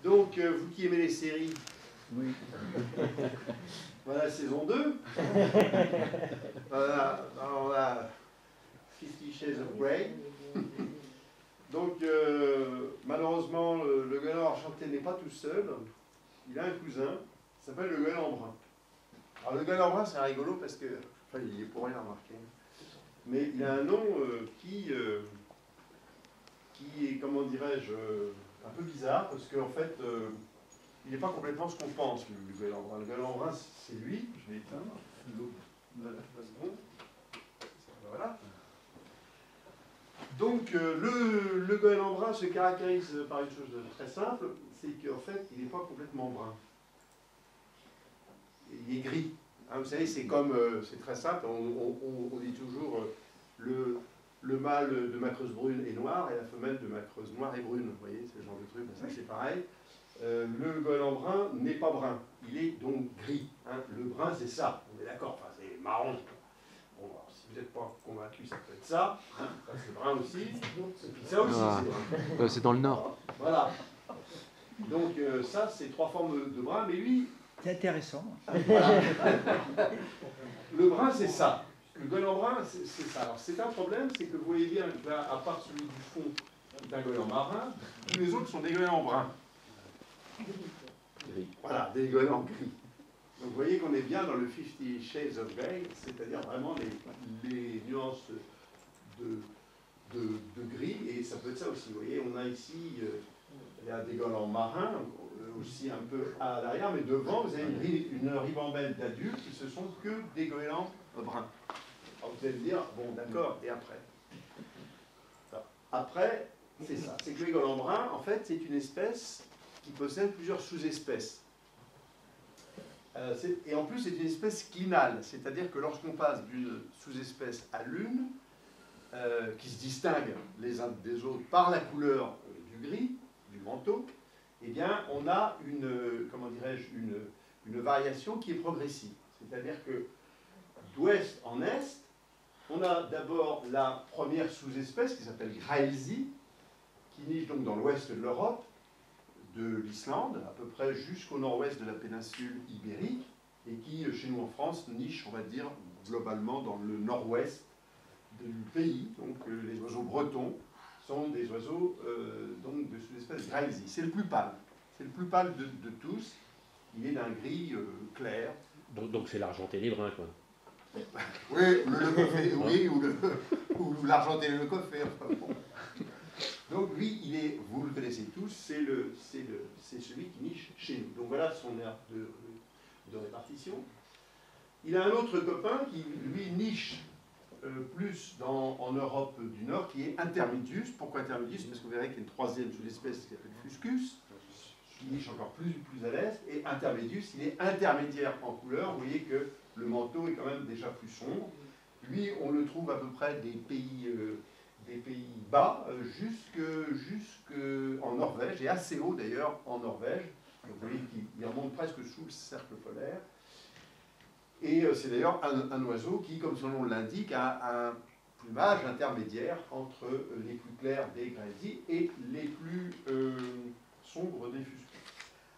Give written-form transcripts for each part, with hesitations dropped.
Donc, vous qui aimez les séries, Oui. voilà la saison 2. Voilà, on a 50 Shades of Grey. Donc, malheureusement, le goéland argenté n'est pas tout seul. Il a un cousin, qui s'appelle le goéland brun. Alors, le goéland brun, c'est rigolo parce que, enfin, il est pour rien remarqué, mais il a un nom qui est, comment dirais-je, un peu bizarre, parce qu'en fait, il n'est pas complètement ce qu'on pense, le goéland brun. Le goéland brun, c'est lui, je vais éteindre. Voilà. Donc, le goéland brun se caractérise par une chose très simple, c'est qu'en fait, il n'est pas complètement brun. Il est gris. Hein, vous savez, c'est comme, c'est très simple, on dit toujours le mâle de ma creuse brune est noir et la femelle de ma creuse noire est brune. Vous voyez, c'est ce genre de truc, ça c'est pareil. Le goéland brun n'est pas brun, il est donc gris. Hein. Le brun, c'est ça, on est d'accord, enfin, c'est marron. Bon, alors, si vous n'êtes pas convaincu, ça peut être ça. Hein. Ça, c'est brun aussi. Et puis ça aussi, c'est brun. C'est dans le nord. Voilà. Donc, ça, c'est trois formes de brun, mais lui. C'est intéressant. Voilà. Le brun, c'est ça. Le goéland brun, c'est ça. Alors, c'est un problème, c'est que vous voyez bien que là, à part celui du fond, qui est un goéland marin, tous les autres sont des goélands bruns. Gris. Voilà, des goélands gris. Donc, vous voyez qu'on est bien dans le 50 Shades of Grey, c'est-à-dire vraiment les nuances de gris, et ça peut être ça aussi. Vous voyez, on a ici il y a des goélands marins, aussi un peu à l'arrière, mais devant, vous avez une ribambelle d'adultes qui ne sont que des goélands bruns. Alors vous allez me dire, bon d'accord, et après? Après, c'est ça, c'est que le goéland brun, en fait, c'est une espèce qui possède plusieurs sous-espèces. Et en plus, c'est une espèce clinale, c'est-à-dire que lorsqu'on passe d'une sous-espèce à l'une, qui se distinguent les uns des autres par la couleur du gris, du manteau, eh bien, on a comment dirais-je, une variation qui est progressive. C'est-à-dire que d'ouest en est, on a d'abord la première sous-espèce qui s'appelle Graelzi, qui niche donc dans l'ouest de l'Europe, de l'Islande, à peu près jusqu'au nord-ouest de la péninsule ibérique, et qui, chez nous en France, niche, on va dire, globalement dans le nord-ouest du pays. Donc les oiseaux bretons sont des oiseaux donc de sous-espèce Graelzi. C'est le plus pâle. C'est le plus pâle de tous. Il est d'un gris clair. Donc c'est l'argenté les bruns, quoi. Oui, le coffet, oui, ou l'argenté et le coffet. Enfin, bon. Donc lui, il est, vous le connaissez tous, c'est celui qui niche chez nous. Donc voilà son aire de répartition. Il a un autre copain qui, lui, niche plus en Europe du Nord, qui est Intermedius. Pourquoi Intermedius? Parce que vous verrez qu'il y a une troisième sous-espèce qui s'appelle Fuscus, qui niche encore plus à l'est, et Intermedius, il est intermédiaire en couleur. Vous voyez que le manteau est quand même déjà plus sombre. Lui, on le trouve à peu près des pays bas jusqu'en Norvège, et assez haut d'ailleurs en Norvège. Donc, vous voyez qu'il remonte presque sous le cercle polaire. Et c'est d'ailleurs un oiseau qui, comme son nom l'indique, a un plumage intermédiaire entre les plus clairs des Graelzi et les plus sombres des Fuscus.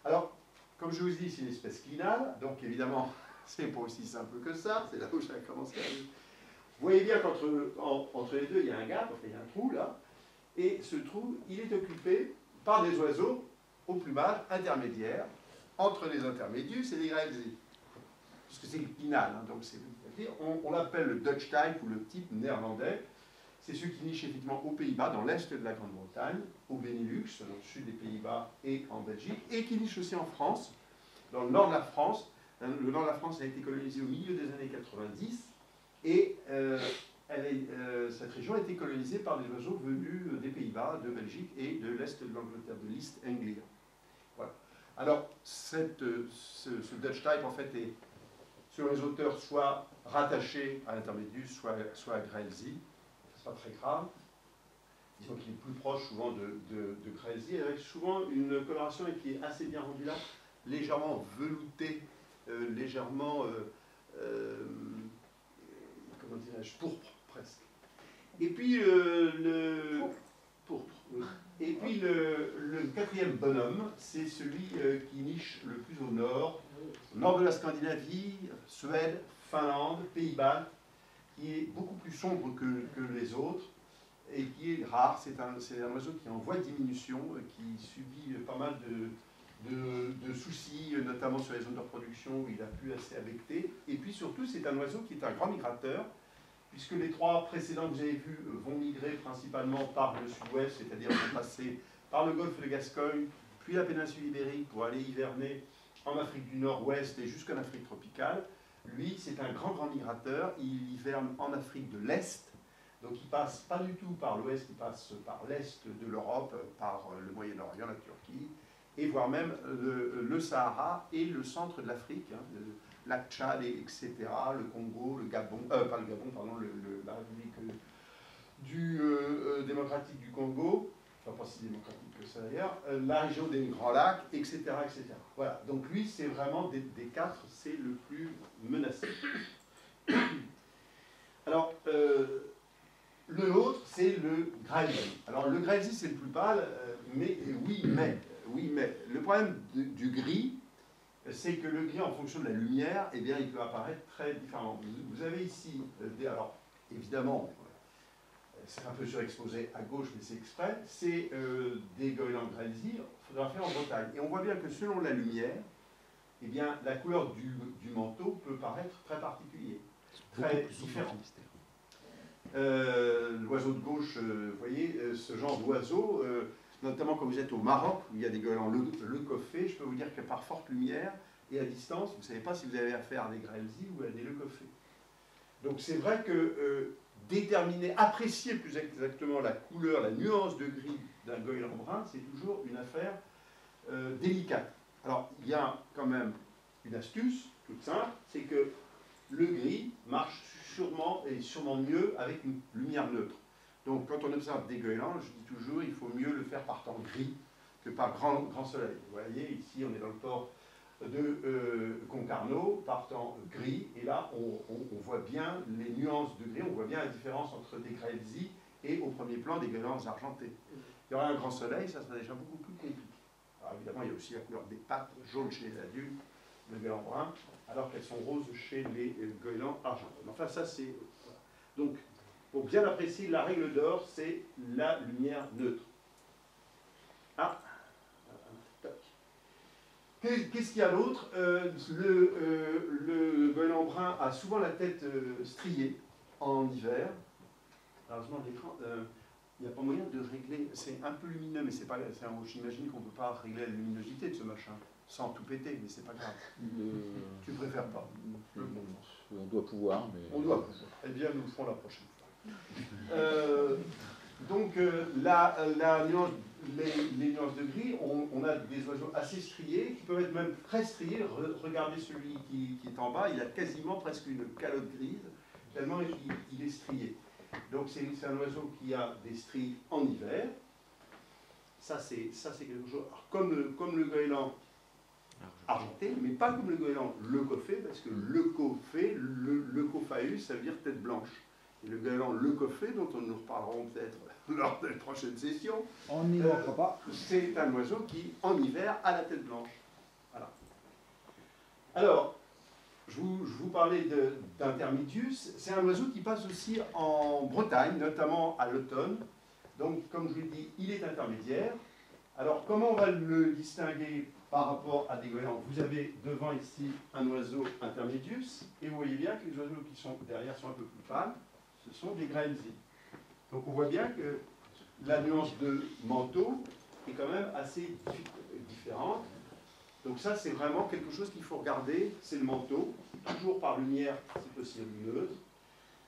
Alors, comme je vous dis, c'est une espèce clinale, donc évidemment, c'est pas aussi simple que ça, c'est là où j'ai commencé à dire. Vous voyez bien qu'entre les deux, il y a un gap, enfin, il y a un trou là, et ce trou, il est occupé par des oiseaux au plumage intermédiaire entre les Intermedius et les Graelzi. Parce que c'est le clinal, hein, donc on l'appelle le Dutch type ou le type néerlandais. C'est ceux qui nichent effectivement aux Pays-Bas, dans l'est de la Grande-Bretagne, au Benelux, dans le sud des Pays-Bas et en Belgique, et qui nichent aussi en France, dans le nord de la France. Le nord de la France a été colonisé au milieu des années 90, et cette région a été colonisée par des oiseaux venus des Pays-Bas, de Belgique et de l'est de l'Angleterre, de l'East Anglia. Voilà. Alors, ce Dutch type, en fait, est, selon les auteurs, soit rattaché à Intermedius, soit à Graelzi. Ce n'est pas très grave. Disons qu'il est plus proche souvent de Graelzi, avec souvent une coloration qui est assez bien rendue là, légèrement veloutée, légèrement, comment dirais-je, pourpre presque. Et puis le pourpre, Oui. Et puis le quatrième bonhomme, c'est celui qui niche le plus au nord de la Scandinavie, Suède, Finlande, Pays-Bas, qui est beaucoup plus sombre que les autres et qui est rare. C'est un oiseau qui est en voie de diminution, qui subit pas mal de soucis, notamment sur les zones de reproduction où il n'a plus assez à becter. Et puis surtout, c'est un oiseau qui est un grand migrateur, puisque les trois précédents que vous avez vus vont migrer principalement par le sud-ouest, c'est-à-dire vont passer par le golfe de Gascogne, puis la péninsule ibérique pour aller hiverner en Afrique du Nord-Ouest et jusqu'en Afrique tropicale. Lui, c'est un grand migrateur, il hiverne en Afrique de l'Est, donc il passe pas du tout par l'Ouest, il passe par l'Est de l'Europe, par le Moyen-Orient, la Turquie, et voire même le Sahara et le centre de l'Afrique, hein, le lac Tchad, etc., le Congo, le Gabon, pas le Gabon, pardon, la République démocratique du Congo, enfin pas si démocratique que ça d'ailleurs, la région des Grands Lacs, etc., etc. Voilà, donc lui, c'est vraiment des quatre, c'est le plus menacé. Alors, le autre, c'est le Graelzy. Alors, le Graelzy, c'est le plus pâle, mais. Le problème du gris, c'est que le gris, en fonction de la lumière, eh bien, il peut apparaître très différemment. Vous avez ici, alors, évidemment, c'est un peu surexposé à gauche, mais c'est exprès, c'est des goélands Graelzy photographiés en Bretagne. Et on voit bien que selon la lumière, eh bien, la couleur du manteau peut paraître très particulier, très différent. L'oiseau de gauche, vous voyez, ce genre d'oiseau, notamment quand vous êtes au Maroc, où il y a des goélands le coffé, je peux vous dire que par forte lumière et à distance, vous ne savez pas si vous avez affaire à des Graelzy ou à des le coffé. Donc c'est vrai que déterminer, apprécier plus exactement la couleur, la nuance de gris d'un goéland brun, c'est toujours une affaire délicate. Alors il y a quand même une astuce toute simple, c'est que le gris marche sûrement mieux avec une lumière neutre. Donc quand on observe des goélands, je dis toujours, il faut mieux le faire par temps gris que par grand soleil. Vous voyez, ici on est dans le port de Concarneau, par temps gris, et là on voit bien les nuances de gris, on voit bien la différence entre des Graelzy et au premier plan des goélands argentés. Il y aurait un grand soleil, ça serait déjà beaucoup plus compliqué. Alors évidemment, il y a aussi la couleur des pattes jaunes chez les adultes, le goéland brun, alors qu'elles sont roses chez les goélands argentés. Enfin, ça c'est... Voilà. Donc, pour bien apprécier, la règle d'or, c'est la lumière neutre. Ah, qu'est-ce qu'il y a d'autre? Le goéland brun a souvent la tête striée en hiver. Heureusement, l'écran, il n'y a pas moyen de régler. C'est un peu lumineux, mais c'est pas. J'imagine qu'on ne peut pas régler la luminosité de ce machin sans tout péter, mais c'est pas grave. Tu préfères pas? On doit pouvoir, mais... On doit pouvoir. Eh bien, nous le ferons la prochaine fois. Donc, les nuances de gris, on a des oiseaux assez striés, qui peuvent être même très striés. Regardez celui qui est en bas, il a quasiment presque une calotte grise, tellement il est strié. Donc c'est un oiseau qui a des stries en hiver. Ça c'est quelque chose, comme le goéland argenté, mais pas comme le goéland leucophée, parce que leucophée, leucophaeus, ça veut dire tête blanche. Et le goéland leucophée, dont nous reparlerons peut-être lors de la prochaine session, on n'y manquera pas. C'est un oiseau qui, en hiver, a la tête blanche. Voilà. Alors, je vous parlais d'Intermedius. C'est un oiseau qui passe aussi en Bretagne, notamment à l'automne. Donc, comme je vous l'ai dit, il est intermédiaire. Alors, comment on va le distinguer par rapport à des goélands? Vous avez devant ici un oiseau Intermedius, et vous voyez bien que les oiseaux qui sont derrière sont un peu plus pâles. Ce sont des Graelzy. Donc, on voit bien que la nuance de manteau est quand même assez différente. Donc ça, c'est vraiment quelque chose qu'il faut regarder, c'est le manteau, toujours par lumière, si possible neutre.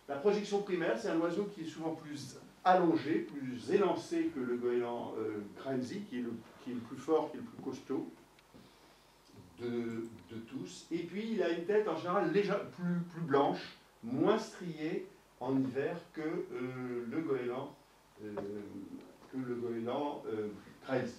La projection primaire, c'est un oiseau qui est souvent plus allongé, plus élancé que le goéland Graelzy, qui est le plus fort, qui est le plus costaud de tous. Et puis, il a une tête en général légère, plus blanche, moins striée en hiver que le goéland Graelzy.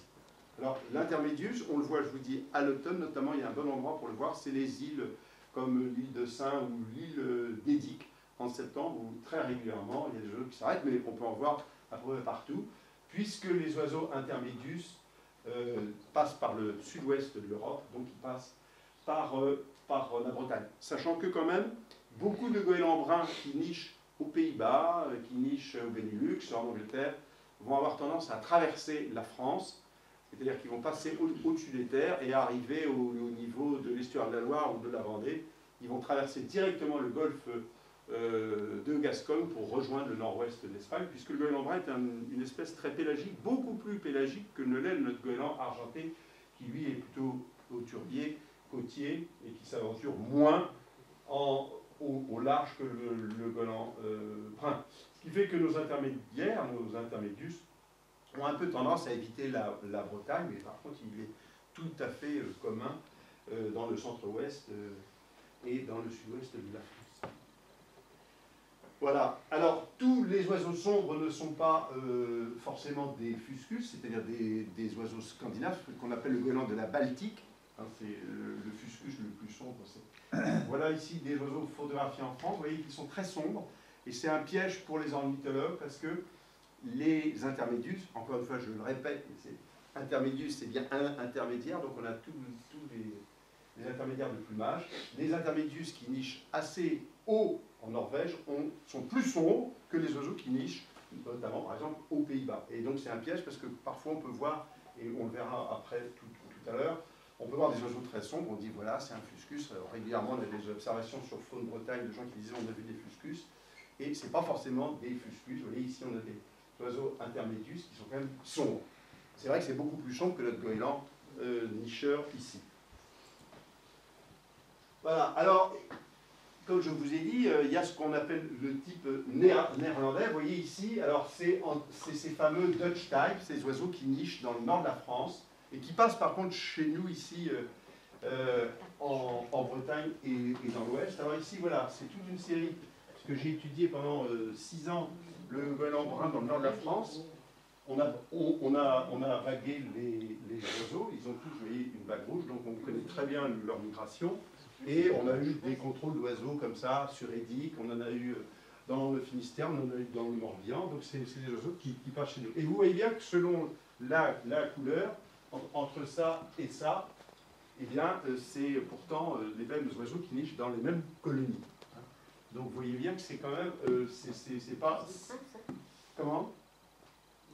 Alors, l'Intermedius, on le voit, je vous dis, à l'automne, notamment, il y a un bon endroit pour le voir, c'est les îles comme l'île de Saint ou l'île d'Édic en septembre, où très régulièrement, il y a des oiseaux qui s'arrêtent, mais on peut en voir à peu près partout. puisque les oiseaux intermédius passent par le sud-ouest de l'Europe, donc ils passent par la Bretagne. Sachant que quand même, beaucoup de goélands bruns qui nichent aux Pays-Bas, qui nichent au Benelux, en Angleterre, vont avoir tendance à traverser la France, c'est-à-dire qu'ils vont passer au-dessus des terres et arriver au niveau de l'estuaire de la Loire ou de la Vendée. Ils vont traverser directement le golfe de Gascogne pour rejoindre le nord-ouest de l'Espagne, puisque le goéland brun est une espèce très pélagique, beaucoup plus pélagique que ne l'est notre goéland argenté, qui lui est plutôt hauturier, côtier, et qui s'aventure moins au large que le goéland brun. Ce qui fait que nos intermédiaires, nos intermédius, ont un peu tendance à éviter la Bretagne, mais par contre il est tout à fait commun dans le centre-ouest et dans le sud-ouest de la France. Voilà. Alors, tous les oiseaux sombres ne sont pas forcément des fuscus, c'est-à-dire des oiseaux scandinaves, qu'on appelle le goéland de la Baltique. Hein, c'est le fuscus le plus sombre. Voilà ici des oiseaux photographiés en France. Vous voyez qu'ils sont très sombres. Et c'est un piège pour les ornithologues parce que les intermédius, encore une fois je le répète, intermédius c'est bien un intermédiaire, donc on a tous les intermédiaires de plumage. Les intermédius qui nichent assez haut en Norvège sont plus sombres que les oiseaux qui nichent, notamment par exemple aux Pays-Bas. Et donc c'est un piège parce que parfois on peut voir, et on le verra après tout à l'heure, on peut voir des oiseaux très sombres, on dit voilà c'est un fuscus. Alors, régulièrement on a des observations sur Faune Bretagne de gens qui disaient on a vu des fuscus, et c'est pas forcément des fuscus. Vous voyez ici on a des oiseaux intermédius qui sont quand même sombres. C'est vrai que c'est beaucoup plus sombre que notre goéland nicheur ici. Voilà, alors, comme je vous ai dit, il y a ce qu'on appelle le type néerlandais. Vous voyez ici, alors c'est ces fameux Dutch type, ces oiseaux qui nichent dans le nord de la France, et qui passent par contre chez nous ici, en Bretagne et dans l'Ouest. Alors ici, voilà, c'est toute une série, que j'ai étudié pendant 6 ans, le goéland brun dans le nord de la France. On a vagué les oiseaux, ils ont tous, vous voyez, une vague rouge, donc on connaît très bien leur migration. Et on a eu des contrôles d'oiseaux comme ça, sur Édic, on en a eu dans le Finistère, on en a eu dans le Morbihan, donc c'est des oiseaux qui passent chez nous. Et vous voyez bien que selon la couleur, entre ça et ça, eh bien, c'est pourtant les mêmes oiseaux qui nichent dans les mêmes colonies. Donc vous voyez bien que c'est quand même, c'est pas... Comment?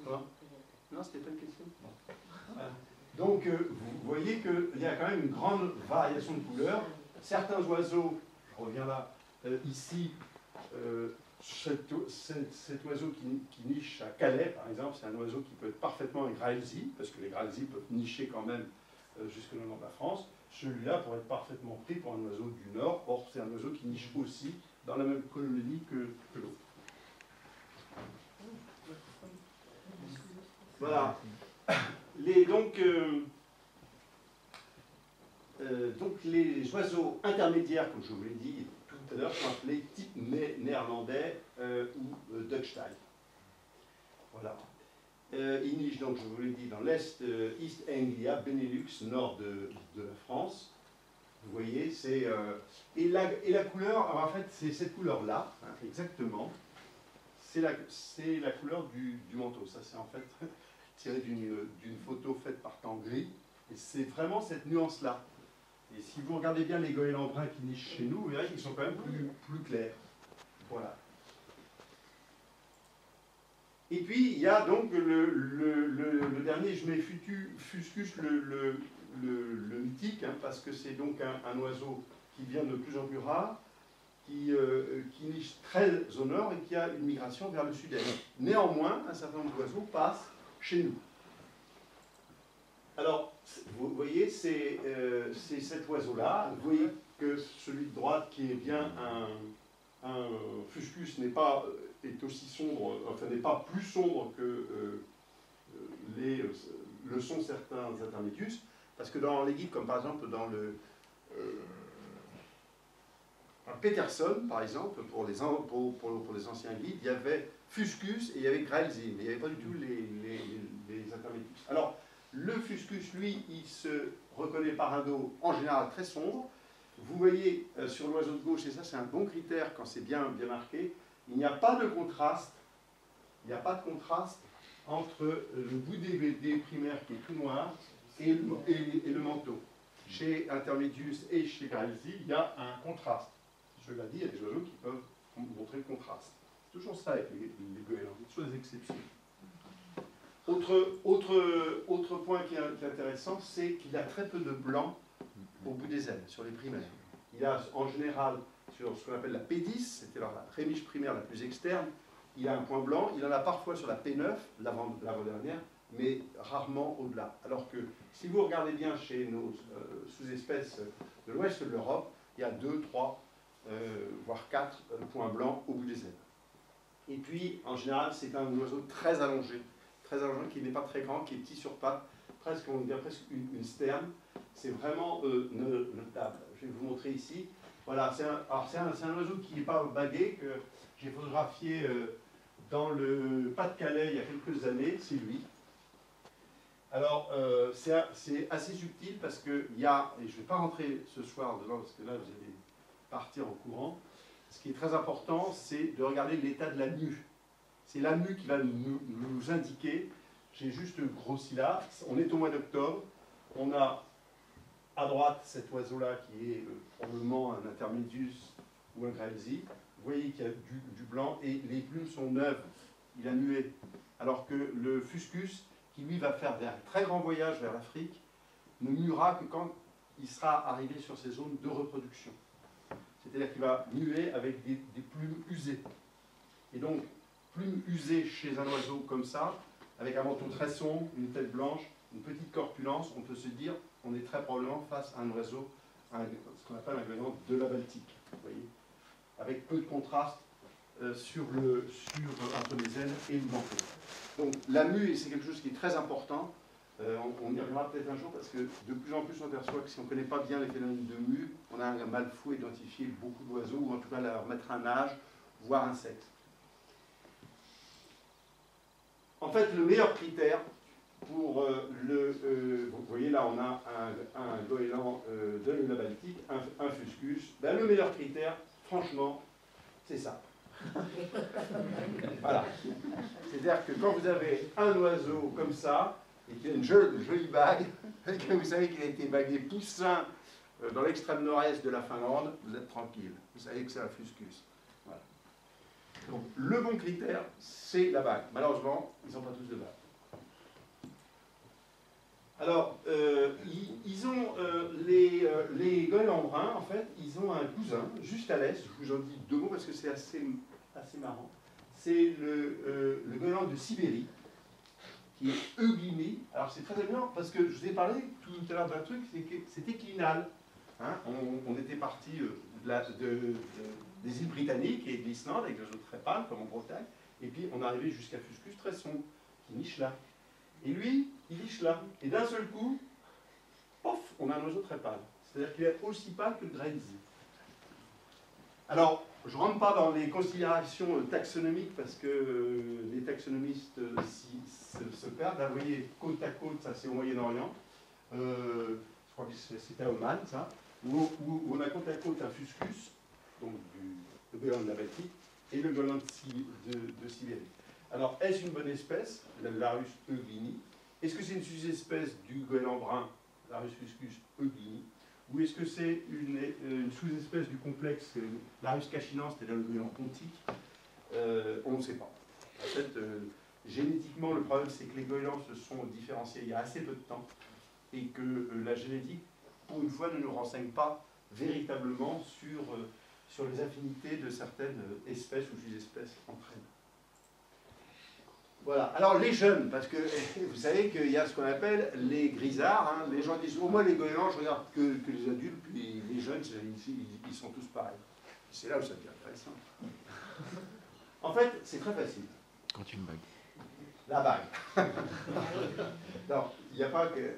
Non, c'était pas une question. Donc vous voyez qu'il y a quand même une grande variation de couleurs. Certains oiseaux, je reviens là, ici, cet oiseau qui niche à Calais, par exemple, c'est un oiseau qui peut être parfaitement un graelzy, parce que les graelzy peuvent nicher quand même jusque dans le nord de la France. Celui-là pourrait être parfaitement pris pour un oiseau du nord, or c'est un oiseau qui niche aussi dans la même colonie que l'autre. Voilà. Donc les oiseaux intermédiaires, comme je vous l'ai dit tout à l'heure, sont appelés type néerlandais ou Dutch type. Voilà. Ils nichent donc, je vous l'ai dit, dans l'Est, East Anglia, Benelux, nord de la France. Vous voyez, c'est... et la couleur, alors en fait, c'est cette couleur-là, hein, exactement. C'est la couleur du manteau. Ça, c'est en fait tiré d'une photo faite par Tanguy. Et c'est vraiment cette nuance-là. Et si vous regardez bien les goélands bruns qui nichent chez nous, vous verrez qu'ils sont quand même plus clairs. Voilà. Et puis, il y a donc le dernier, je mets fuscus, le mythique, hein, parce que c'est donc un oiseau qui vient de plus en plus rare, qui niche très au nord et qui a une migration vers le sud-est. Néanmoins, un certain nombre d'oiseaux passent chez nous. Alors, vous voyez, c'est cet oiseau-là. Vous voyez que celui de droite, qui est bien un fuscus, est aussi sombre, enfin n'est pas plus sombre que le sont certains intermédius, parce que dans les guides, comme par exemple dans le Peterson, par exemple, pour les anciens guides, il y avait fuscus et il y avait graelzy, mais il n'y avait pas du tout les intermédius. Alors, le fuscus, lui, il se reconnaît par un dos en général très sombre. Vous voyez sur l'oiseau de gauche, et ça c'est un bon critère quand c'est bien marqué, il n'y a pas de contraste. Il n'y a pas de contraste entre le bout des primaires qui est tout noir et le manteau. Chez Intermedius et chez Graelzi, il y a un contraste. Je l'ai dit, il y a des oiseaux qui peuvent montrer le contraste. C'est toujours ça avec les goélands, c'est toujours des exceptions. Autre point qui est intéressant, c'est qu'il a très peu de blanc au bout des ailes, sur les primaires. Il a en général, sur ce qu'on appelle la P10, c'était la rémiche primaire la plus externe, il a un point blanc, il en a parfois sur la P9, l'avant-dernière, mais rarement au-delà. Alors que si vous regardez bien chez nos sous-espèces de l'ouest de l'Europe, il y a 2, 3, voire 4 points blancs au bout des ailes. Et puis, en général, c'est un oiseau très allongé, qui n'est pas très grand, qui est petit sur pattes, presque, on dirait presque une sterne. C'est vraiment notable. Je vais vous montrer ici. Voilà, c'est un oiseau qui n'est pas bagué, que j'ai photographié dans le Pas-de-Calais il y a quelques années, c'est lui. Alors, c'est assez subtil parce qu'il y a, et je ne vais pas rentrer ce soir dedans parce que là, vous allez partir en courant. Ce qui est très important, c'est de regarder l'état de la mue. C'est la mue qui va nous indiquer, j'ai juste grossi là, on est au mois d'octobre, on a à droite cet oiseau-là qui est probablement un Intermedius ou un Graelzi. Vous voyez qu'il y a du blanc et les plumes sont neuves, il a mué. Alors que le Fuscus, qui lui va faire un très grand voyage vers l'Afrique, ne muera que quand il sera arrivé sur ces zones de reproduction. C'est-à-dire qu'il va muer avec des plumes usées. Et donc, plumes usées chez un oiseau comme ça, avec un menton très sombre, une tête blanche, une petite corpulence, on peut se dire on est très probablement face à un oiseau, ce qu'on appelle un goéland de la Baltique, vous voyez, avec peu de contraste entre les ailes et le manteau. Donc la mue, c'est quelque chose qui est très important. On y reviendra peut-être un jour parce que de plus en plus on aperçoit que si on ne connaît pas bien les phénomènes de mue, on a un mal fou à identifier beaucoup d'oiseaux ou en tout cas leur mettre un âge, voire un sexe. En fait, le meilleur critère pour vous voyez là, on a un goéland de la Baltique, un Fuscus. Ben, le meilleur critère, franchement, c'est ça. Voilà. C'est-à-dire que quand vous avez un oiseau comme ça, et qu'il a une jolie bague, et que vous savez qu'il a été bagué poussin dans l'extrême nord-est de la Finlande, vous êtes tranquille. Vous savez que c'est un Fuscus. Voilà. Donc, le bon critère, c'est la bague. Malheureusement, ils n'ont pas tous de bague. Alors, les goélands bruns, en fait, ils ont un cousin, juste à l'est, je vous en dis deux mots parce que c'est assez marrant. C'est le goéland de Sibérie, qui est euglini. Alors c'est très amusant parce que je vous ai parlé tout à l'heure d'un truc, c'était clinal. Hein, on était parti des îles britanniques et de l'Islande avec des oiseaux très pâles, comme en Bretagne, et puis on arrivait jusqu'à Fuscus très sombre, qui niche là. Et lui, il niche là. Et d'un seul coup, pof, on a un oiseau très pâle. C'est-à-dire qu'il est aussi pâle que le Graelzi. Alors, je ne rentre pas dans les considérations taxonomiques parce que les taxonomistes se perdent. Là, vous voyez, côte à côte, ça c'est au Moyen-Orient. Je crois que c'était à Oman, ça. Où on a côte à côte un Fuscus, donc le goéland de la Baltique, et le goéland de Sibérie. Alors, est-ce une bonne espèce, la Larus euglini? Est-ce que c'est une sous-espèce du goéland brun, Larus fuscus euglini? Ou est-ce que c'est une sous-espèce du complexe Larus cachinans, c'est-à-dire le goéland pontique? On ne sait pas. En fait, génétiquement, le problème, c'est que les goélands se sont différenciés il y a assez peu de temps et que la génétique, pour une fois, ne nous renseigne pas véritablement sur les affinités de certaines espèces ou sous-espèces entre elles. Voilà. Alors les jeunes, parce que vous savez qu'il y a ce qu'on appelle les grisards. Hein. Les gens disent, au moins les goélands, je regarde que les adultes, puis les jeunes, ils sont tous pareils. C'est là où ça devient intéressant. En fait, c'est très facile. Quand une bague. La bague. Non, il n'y a pas que...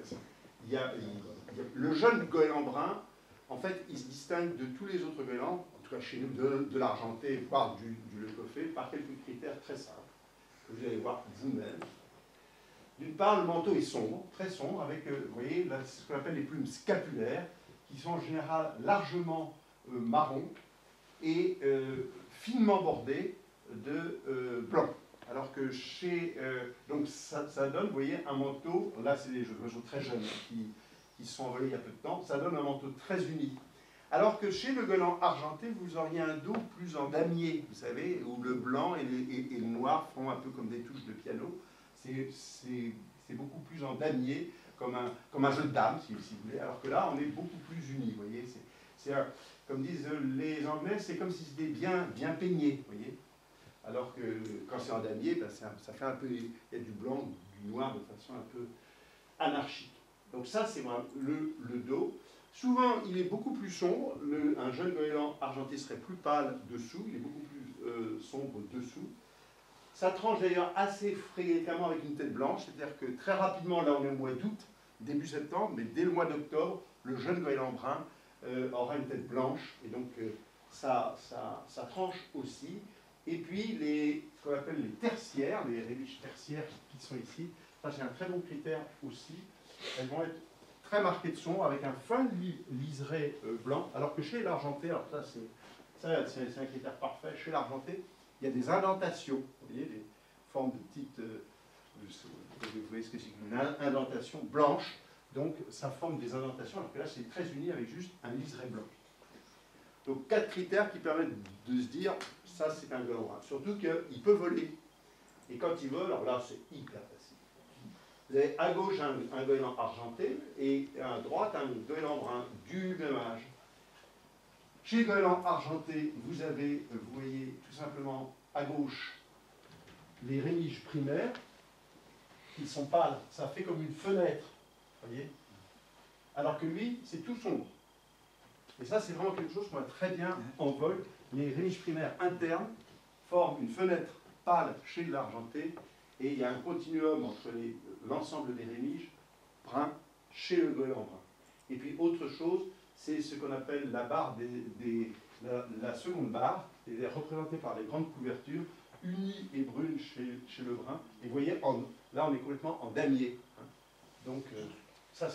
le jeune goéland brun, en fait, il se distingue de tous les autres goélands, en tout cas chez nous, de l'argenté, voire du leucophée, par quelques critères très simples. Vous allez voir vous-même. D'une part, le manteau est sombre, très sombre, avec, vous voyez, là, ce qu'on appelle les plumes scapulaires, qui sont en général largement marron et finement bordées de blanc. Alors que chez... donc ça donne, vous voyez, un manteau, là c'est des oiseaux très jeunes qui se sont envolés il y a peu de temps, ça donne un manteau très uni. Alors que chez le goéland argenté, vous auriez un dos plus en damier, vous savez, où le blanc et le noir font un peu comme des touches de piano. C'est beaucoup plus en damier, comme un jeu de dames, si vous voulez, alors que là, on est beaucoup plus unis, vous voyez. Comme disent les Anglais, c'est comme si c'était bien peigné, vous voyez. Alors que quand c'est en damier, ben ça fait un peu, il y a du blanc, du noir de façon un peu anarchique. Donc ça, c'est vraiment le dos. Souvent, il est beaucoup plus sombre. Un jeune goéland argenté serait plus pâle dessous, il est beaucoup plus sombre dessous. Ça tranche d'ailleurs assez fréquemment avec une tête blanche, c'est-à-dire que très rapidement, là on est au mois d'août, début septembre, mais dès le mois d'octobre, le jeune goéland brun aura une tête blanche, et donc ça tranche aussi. Et puis, ce qu'on appelle les tertiaires, les rémiges tertiaires qui sont ici, ça c'est un très bon critère aussi. Elles vont être très marquées de sombre, avec un fin liseré blanc, alors que chez l'argenté, alors ça c'est un critère parfait, chez l'argenté, il y a des indentations, vous voyez, des formes de petites... vous voyez ce que c'est qu'une indentation blanche, donc ça forme des indentations, alors que là c'est très uni avec juste un liseré blanc. Donc 4 critères qui permettent de se dire, ça c'est un goéland brun. Surtout qu'il peut voler. Et quand il vole, alors là c'est hyper facile. Vous avez à gauche un goéland argenté et à droite un goéland brun du même âge. Chez le goéland argenté, vous voyez tout simplement à gauche les rémiges primaires qui sont pâles. Ça fait comme une fenêtre, vous voyez. Alors que lui, c'est tout sombre. Et ça, c'est vraiment quelque chose qu'on voit très bien en vol. Les rémiges primaires internes forment une fenêtre pâle chez l'argenté et il y a un continuum entre l'ensemble des rémiges bruns chez le goéland brun. Et puis autre chose, c'est ce qu'on appelle la barre la seconde barre, elle est représentée par les grandes couvertures, unies et brunes chez le brun. Et vous voyez, là on est complètement en damier. Donc, ça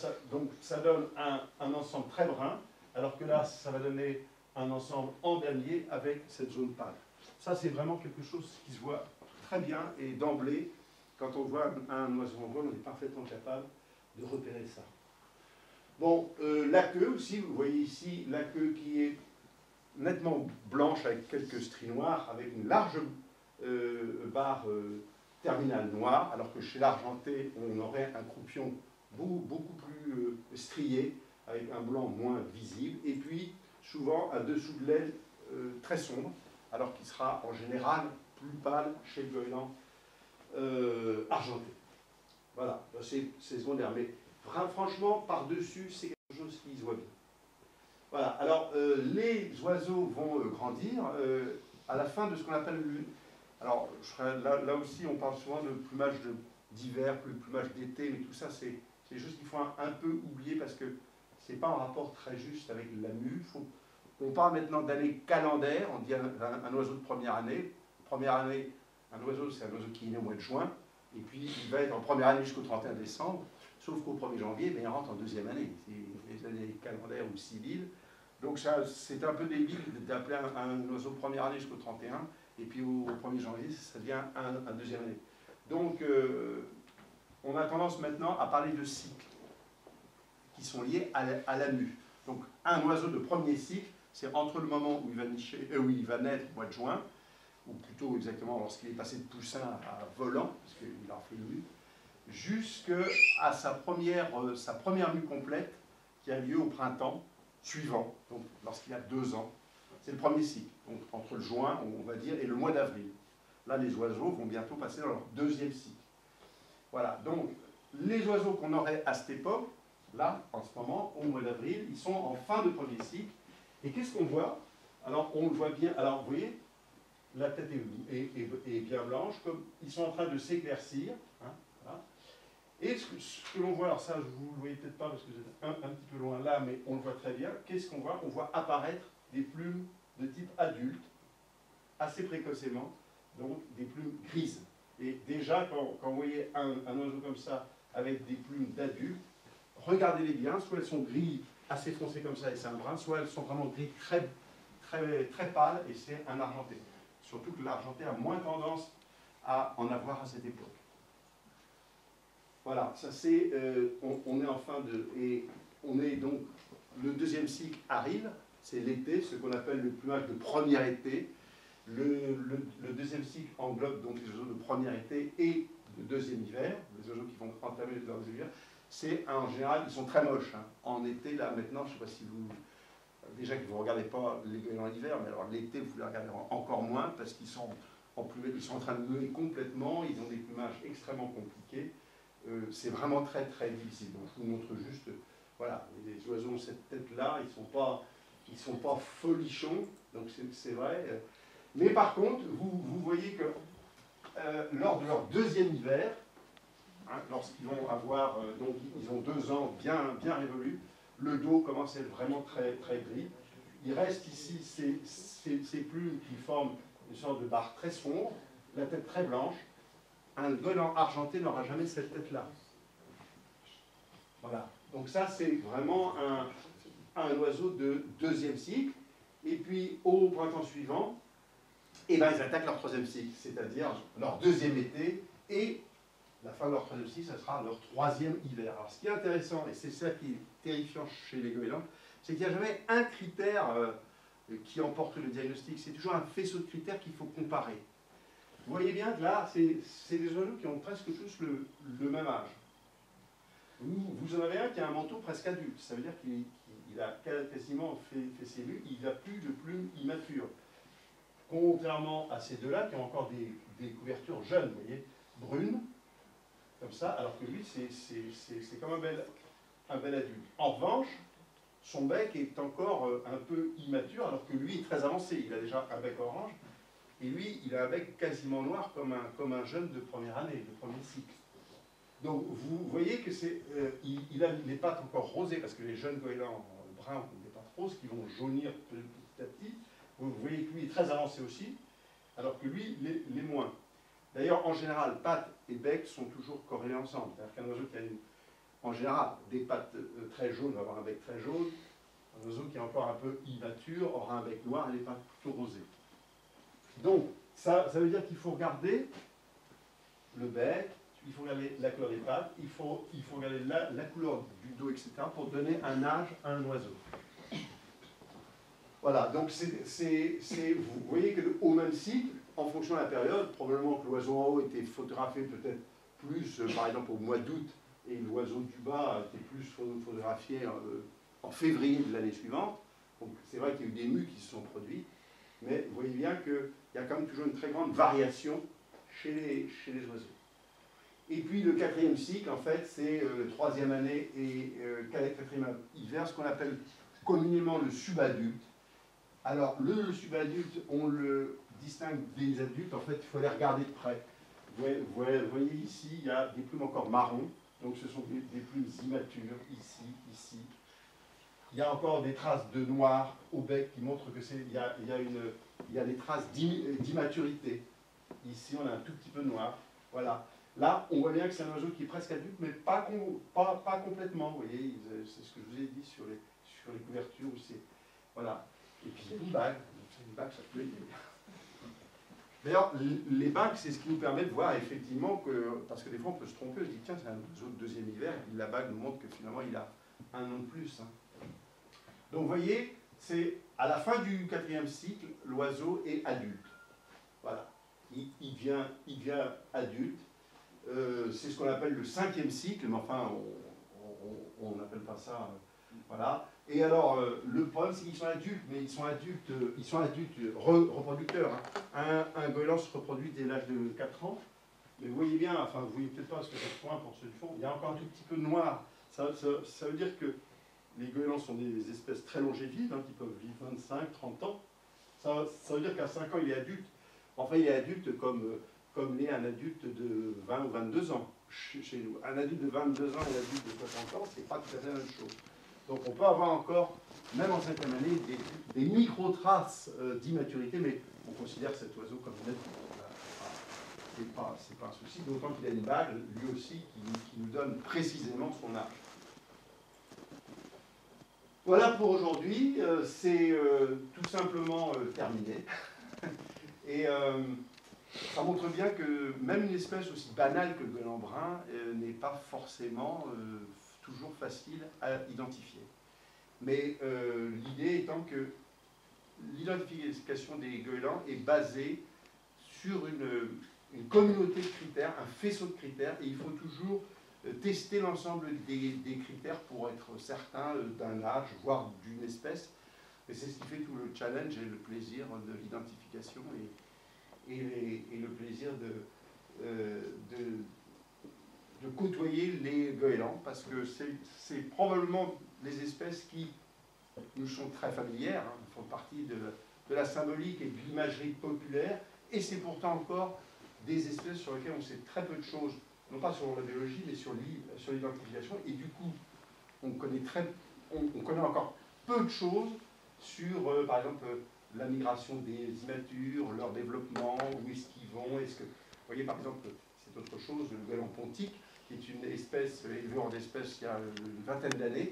donne un ensemble très brun, alors que là ça va donner un ensemble en damier avec cette zone pâle. Ça c'est vraiment quelque chose qui se voit très bien et d'emblée, quand on voit un oiseau en vol, on est parfaitement capable de repérer ça. Bon, la queue aussi, vous voyez ici la queue qui est nettement blanche avec quelques stries noires, avec une large barre terminale noire, alors que chez l'argenté, on aurait un croupion beaucoup plus strié, avec un blanc moins visible, et puis souvent un dessous de l'aile très sombre, alors qu'il sera en général plus pâle chez le goéland argenté. Voilà, c'est secondaire, mais franchement, par-dessus, c'est quelque chose qui se voit bien. Voilà, alors les oiseaux vont grandir à la fin de ce qu'on appelle alors là aussi, on parle souvent de plumage d'hiver, plumage d'été, mais tout ça, c'est des choses qu'il faut un peu oublier parce que ce n'est pas en rapport très juste avec la mue. On parle maintenant d'année calendaire, on dit un oiseau de première année. Première année, un oiseau, c'est un oiseau qui est né au mois de juin, et puis il va être en première année jusqu'au 31 décembre, sauf qu'au 1er janvier, mais il rentre en deuxième année. C'est les années calendaires ou civiles. Donc c'est un peu débile d'appeler un oiseau de première année jusqu'au 31, et puis au 1er janvier, ça devient un deuxième année. Donc on a tendance maintenant à parler de cycles qui sont liés à la mue. Donc un oiseau de premier cycle, c'est entre le moment où il va naître au mois de juin, ou plutôt exactement lorsqu'il est passé de poussin à volant, parce qu'il en fait une mue, jusqu'à sa première mue complète qui a lieu au printemps suivant, donc lorsqu'il a 2 ans. C'est le premier cycle, donc entre le juin, on va dire, et le mois d'avril. Là, les oiseaux vont bientôt passer dans leur 2e cycle. Voilà, donc les oiseaux qu'on aurait à cette époque, là, en ce moment, au mois d'avril, ils sont en fin de premier cycle. Et qu'est-ce qu'on voit? Alors, on le voit bien, alors vous voyez, la tête est bien blanche, comme ils sont en train de s'éclaircir. Hein, voilà. Et ce que l'on voit, alors ça, vous ne le voyez peut-être pas parce que vous êtes un petit peu loin là, mais on le voit très bien. Qu'est-ce qu'on voit? On voit apparaître des plumes de type adulte, assez précocement, donc des plumes grises. Et déjà, quand vous voyez un oiseau comme ça, avec des plumes d'adulte, regardez-les bien, soit elles sont gris assez foncées comme ça et c'est un brun, soit elles sont vraiment gris très pâles et c'est un argenté. Surtout que l'argenté a moins tendance à en avoir à cette époque. Voilà, ça c'est, on est en fin de, et on est donc, le deuxième cycle arrive, c'est l'été, ce qu'on appelle le plumage de premier été. Le deuxième cycle englobe donc les oiseaux de premier été et de deuxième hiver, les oiseaux qui vont entamer leur deuxième hiver. C'est en général, ils sont très moches. Hein. En été, là maintenant, je ne sais pas si vous, déjà que vous ne regardez pas les goélands l'hiver, mais alors l'été, vous les regardez encore moins parce qu'ils sont ils sont en train de muer complètement, ils ont des plumages extrêmement compliqués. C'est vraiment très très difficile. Donc je vous montre juste, voilà, les oiseaux ont cette tête-là, ils sont pas folichons, donc c'est vrai. Mais par contre, vous voyez que lors de leur deuxième hiver, hein, lorsqu'ils vont avoir, donc ils ont 2 ans bien révolus, le dos commence à être vraiment très très gris. Il reste ici ces plumes qui forment une sorte de barre très sombre, la tête très blanche. Un goéland argenté n'aura jamais cette tête-là. Voilà. Donc ça, c'est vraiment un oiseau de deuxième cycle. Et puis, au printemps suivant, eh ben, ils attaquent leur troisième cycle, c'est-à-dire leur deuxième été, et la fin de leur troisième cycle, ça sera leur troisième hiver. Alors, ce qui est intéressant, et c'est ça qui est terrifiant chez les goélands, c'est qu'il n'y a jamais un critère qui emporte le diagnostic. C'est toujours un faisceau de critères qu'il faut comparer. Vous voyez bien que là, c'est des oiseaux qui ont presque tous le même âge. Vous en avez un qui a un manteau presque adulte. Ça veut dire qu'il a quasiment fait ses vues. Il n'a plus de plumes immatures. Contrairement à ces deux-là qui ont encore des couvertures jeunes, vous voyez, brunes, comme ça, alors que lui, c'est comme un bel adulte. En revanche, son bec est encore un peu immature, alors que lui est très avancé. Il a déjà un bec orange. Et lui, il a un bec quasiment noir comme un jeune de première année, de premier cycle. Donc vous voyez que il a les pattes encore rosées, parce que les jeunes goélands bruns ont des pattes roses qui vont jaunir petit à petit. Vous voyez que lui est très avancé aussi, alors que lui, les moins. D'ailleurs, en général, pattes et bec sont toujours corrélés ensemble. C'est-à-dire qu'un oiseau qui a en général des pattes très jaunes va avoir un bec très jaune. Un oiseau qui est encore un peu immature aura un bec noir et les pattes plutôt rosées. Donc, ça veut dire qu'il faut regarder le bec, il faut regarder la couleur des pattes, il faut regarder la couleur du dos, etc., pour donner un âge à un oiseau. Voilà, donc vous voyez qu'au même cycle, en fonction de la période, probablement que l'oiseau en haut était photographié peut-être plus, par exemple, au mois d'août, et l'oiseau du bas était plus photographié en février de l'année suivante. Donc, c'est vrai qu'il y a eu des mues qui se sont produites. Mais vous voyez bien qu'il y a quand même toujours une très grande variation chez les oiseaux. Et puis le quatrième cycle, en fait, c'est troisième année et quatrième hiver, ce qu'on appelle communément le subadulte. Alors le subadulte, on le distingue des adultes, en fait, il faut les regarder de près. Vous voyez ici, il y a des plumes encore marron, donc ce sont des plumes immatures, ici. Il y a encore des traces de noir au bec qui montrent que il y a des traces d'immaturité. Ici, on a un tout petit peu de noir. Voilà. Là, on voit bien que c'est un oiseau qui est presque adulte, mais pas complètement. Vous voyez, c'est ce que je vous ai dit sur les couvertures. Voilà. Et puis, il y a une bague. Une bague, ça peut aider. D'ailleurs, les bagues, c'est ce qui nous permet de voir effectivement que, parce que des fois, on peut se tromper, on se dit, tiens, c'est un oiseau de deuxième hiver, et la bague nous montre que finalement, il a un an de plus. Hein. Donc vous voyez, c'est à la fin du quatrième cycle, l'oiseau est adulte. Voilà. Il devient adulte. C'est ce qu'on appelle le cinquième cycle, mais enfin, on n'appelle pas ça. Voilà. Et alors, le problème, c'est qu'ils sont adultes, mais ils sont adultes reproducteurs. Hein. Un goéland se reproduit dès l'âge de 4 ans. Mais vous voyez bien, enfin, vous voyez peut-être pas parce que c'est point pour ceux du fond, il y a encore un tout petit peu de noir. Ça veut dire que les goélands sont des espèces très longévives, hein, qui peuvent vivre 25, 30 ans. Ça veut dire qu'à 5 ans, il est adulte. Enfin, il est adulte comme l'est un adulte de 20 ou 22 ans chez nous. Un adulte de 22 ans et un adulte de 60 ans, c'est pas tout à fait la même chose. Donc on peut avoir encore, même en 5e année, des micro-traces d'immaturité, mais on considère cet oiseau comme un adulte. C'est pas un souci, d'autant qu'il a une bague, lui aussi, qui nous donne précisément son âge. Voilà pour aujourd'hui, c'est tout simplement terminé. Et ça montre bien que même une espèce aussi banale que le goéland brun n'est pas forcément toujours facile à identifier. Mais l'idée étant que l'identification des goélands est basée sur une communauté de critères, un faisceau de critères, et il faut toujours tester l'ensemble des critères pour être certain d'un âge, voire d'une espèce. Et c'est ce qui fait tout le challenge et le plaisir de l'identification et le plaisir de côtoyer les goélands, parce que c'est probablement les espèces qui nous sont très familières, hein, font partie de la symbolique et de l'imagerie populaire, et c'est pourtant encore des espèces sur lesquelles on sait très peu de choses, non pas sur la biologie, mais sur l'identification, et du coup, on connaît encore peu de choses sur, par exemple, la migration des immatures, leur développement, où est-ce qu'ils vont, vous voyez, par exemple, c'est autre chose, le goéland pontique, qui est une espèce élevée hors d'espèce il y a une vingtaine d'années,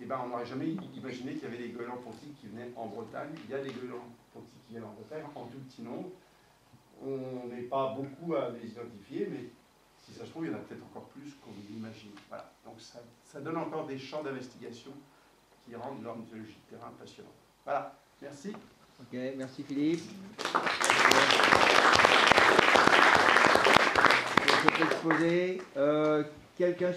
et ben, on n'aurait jamais imaginé qu'il y avait des goélands pontiques qui venaient en Bretagne. Il y a des goélands pontiques qui viennent en Bretagne, en tout petit nombre. On n'est pas beaucoup à les identifier, mais si ça se trouve, il y en a peut-être encore plus qu'on l'imagine. Voilà. Donc ça donne encore des champs d'investigation qui rendent l'ornithologie de terrain passionnante. Voilà, merci. Ok, merci Philippe. Pour cet exposé, quelqu'un